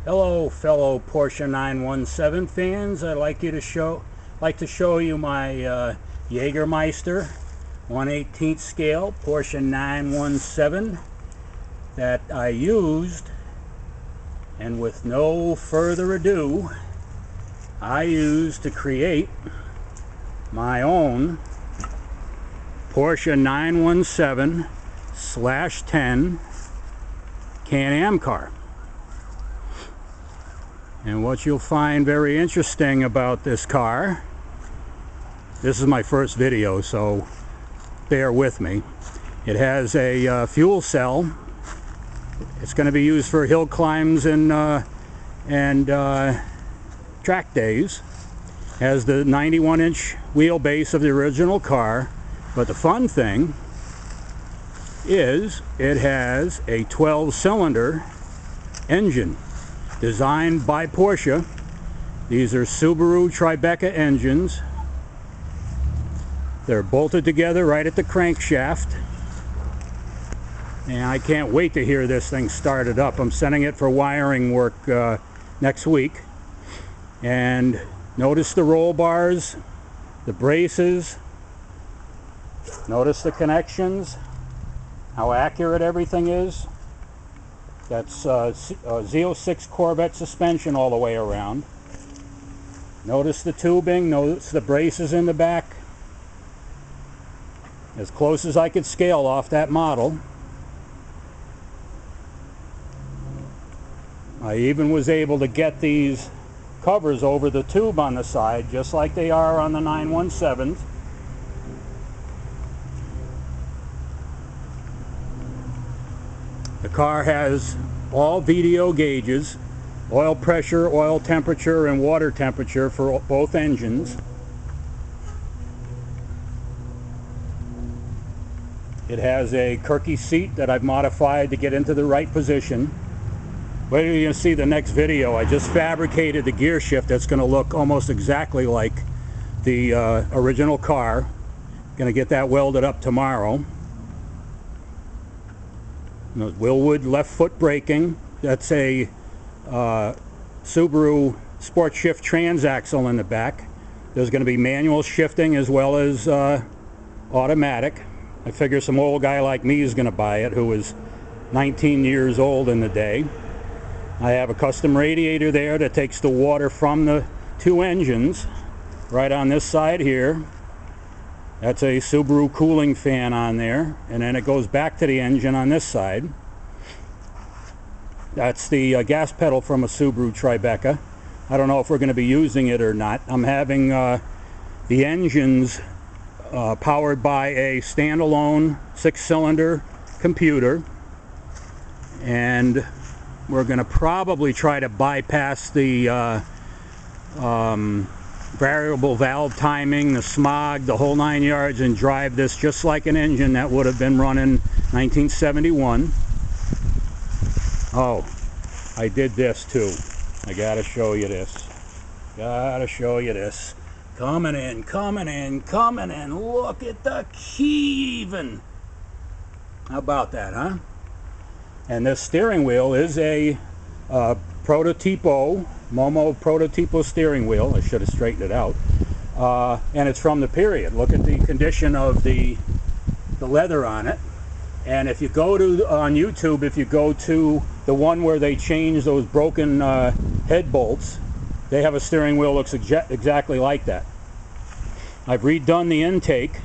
Hello, fellow Porsche 917 fans. I'd like to show you my Jägermeister 1/18 scale Porsche 917 that I used, and with no further ado, I used to create my own Porsche 917/10 Can-Am car. And what you'll find very interesting about this car, this is my first video, so bear with me. It has a fuel cell. It's going to be used for hill climbs and track days. Has the 91-inch wheelbase of the original car, but the fun thing is it has a 12-cylinder engine designed by Porsche. These are Subaru Tribeca engines. They're bolted together right at the crankshaft, and I can't wait to hear this thing started up. I'm sending it for wiring work next week. And notice the roll bars, the braces, notice the connections, how accurate everything is. That's Z06 Corvette suspension all the way around. Notice the tubing, notice the braces in the back. As close as I could scale off that model. I even was able to get these covers over the tube on the side, just like they are on the 917s. The car has all VDO gauges, oil pressure, oil temperature, and water temperature for both engines. It has a Kirky seat that I've modified to get into the right position. Wait till you see the next video. I just fabricated the gear shift that's going to look almost exactly like the original car. Going to get that welded up tomorrow. Willwood left foot braking. That's a Subaru Sport Shift transaxle in the back. There's going to be manual shifting as well as automatic. I figure some old guy like me is going to buy it, who was 19 years old in the day. I have a custom radiator there that takes the water from the two engines right on this side here. That's a Subaru cooling fan on there, and then it goes back to the engine on this side. That's the gas pedal from a Subaru Tribeca. I don't know if we're going to be using it or not. I'm having the engines powered by a standalone 6-cylinder computer, and we're going to probably try to bypass the variable valve timing, the smog, the whole 9 yards, and drive this just like an engine that would have been running 1971. Oh, I did this too. I gotta show you this. Gotta show you this. Coming in, coming in, coming in. Look at the key even. How about that, huh? And this steering wheel is a Prototipo, Momo Prototipo steering wheel. I should have straightened it out. And it's from the period. Look at the condition of the leather on it. And if you go to, on YouTube, if you go to the one where they change those broken head bolts, they have a steering wheel that looks exactly like that. I've redone the intake,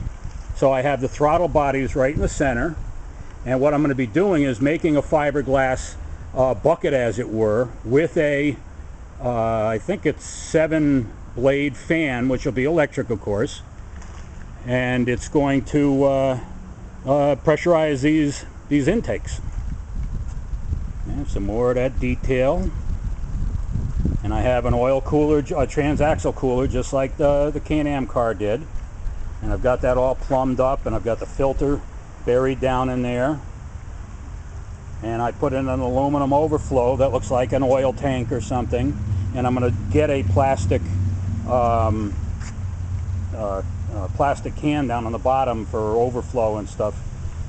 so I have the throttle bodies right in the center. And what I'm going to be doing is making a fiberglass bucket, as it were, with a, I think it's 7-blade fan, which will be electric, of course. And it's going to pressurize these intakes. And some more of that detail. And I have an oil cooler, a transaxle cooler, just like the Can-Am car did. And I've got that all plumbed up, and I've got the filter buried down in there. And I put in an aluminum overflow that looks like an oil tank or something. And I'm going to get a plastic plastic can down on the bottom for overflow and stuff.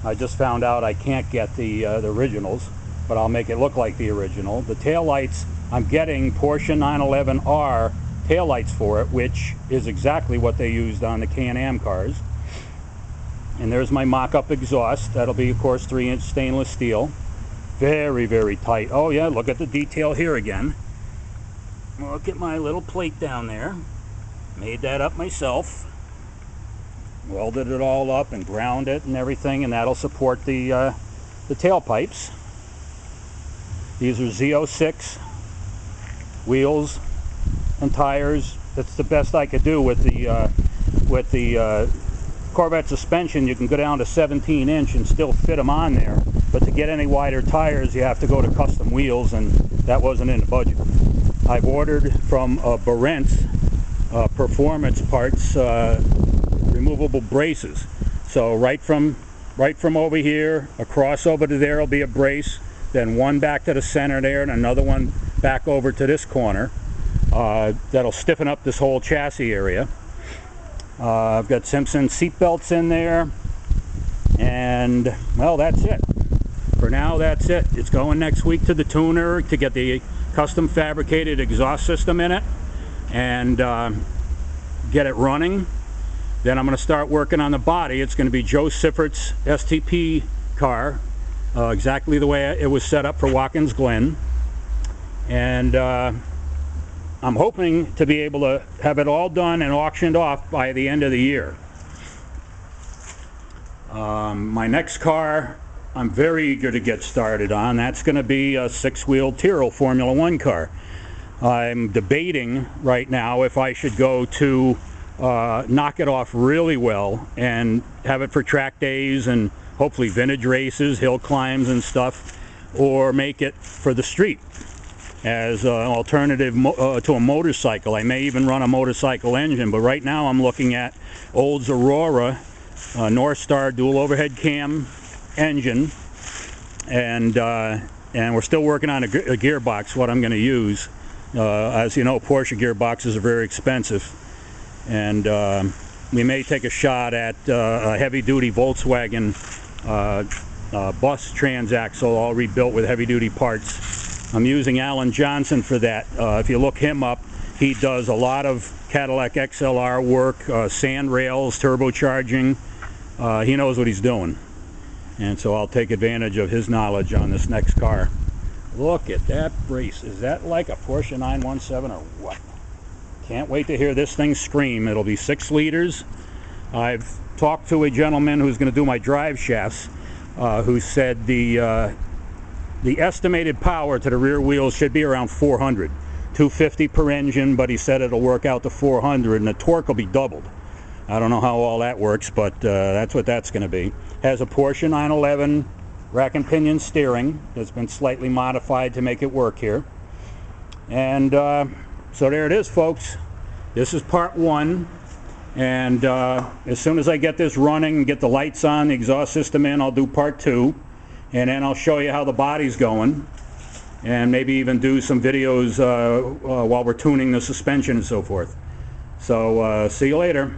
I just found out I can't get the originals. but I'll make it look like the original. The taillights, I'm getting Porsche 911R taillights for it, which is exactly what they used on the Can-Am cars. And there's my mock-up exhaust. That'll be, of course, 3-inch stainless steel. Very, very tight. Oh yeah, look at the detail here again. Look at my little plate down there. Made that up myself. Welded it all up and ground it and everything, and that'll support the tailpipes. These are Z06 wheels and tires. That's the best I could do with the Corvette suspension. You can go down to 17-inch and still fit them on there, but to get any wider tires you have to go to custom wheels, and that wasn't in the budget. I've ordered from Barent's Performance Parts removable braces. So right from over here across over to there will be a brace, then one back to the center there and another one back over to this corner. That'll stiffen up this whole chassis area. I've got Simpson seat belts in there, and well, that's it. For now, that's it. It's going next week to the tuner to get the custom fabricated exhaust system in it and get it running. Then I'm going to start working on the body. It's going to be Joe Siffert's STP car, exactly the way it was set up for Watkins Glen. And I'm hoping to be able to have it all done and auctioned off by the end of the year. My next car, I'm very eager to get started on. That's going to be a 6-wheel Tyrrell Formula 1 car. I'm debating right now if I should go to knock it off really well and have it for track days and hopefully vintage races, hill climbs and stuff, or make it for the street as an alternative to a motorcycle. I may even run a motorcycle engine, but right now I'm looking at Olds Aurora North Star dual overhead cam engine, and we're still working on a gearbox, what I'm going to use. As you know, Porsche gearboxes are very expensive, and we may take a shot at a heavy-duty Volkswagen bus transaxle, all rebuilt with heavy-duty parts. I'm using Alan Johnson for that. If you look him up, he does a lot of Cadillac XLR work, sand rails, turbocharging. He knows what he's doing, and so I'll take advantage of his knowledge on this next car. Look at that brace. Is that like a Porsche 917 or what? Can't wait to hear this thing scream. It'll be 6 liters. I've talked to a gentleman who's going to do my drive shafts, who said the estimated power to the rear wheels should be around 400. 250 per engine, but he said it'll work out to 400, and the torque will be doubled. I don't know how all that works, but that's what that's going to be. Has a Porsche 911 rack and pinion steering that's been slightly modified to make it work here. And so there it is, folks. This is part 1, and as soon as I get this running and get the lights on, the exhaust system in, I'll do part 2, and then I'll show you how the body's going, and maybe even do some videos while we're tuning the suspension and so forth. So see you later.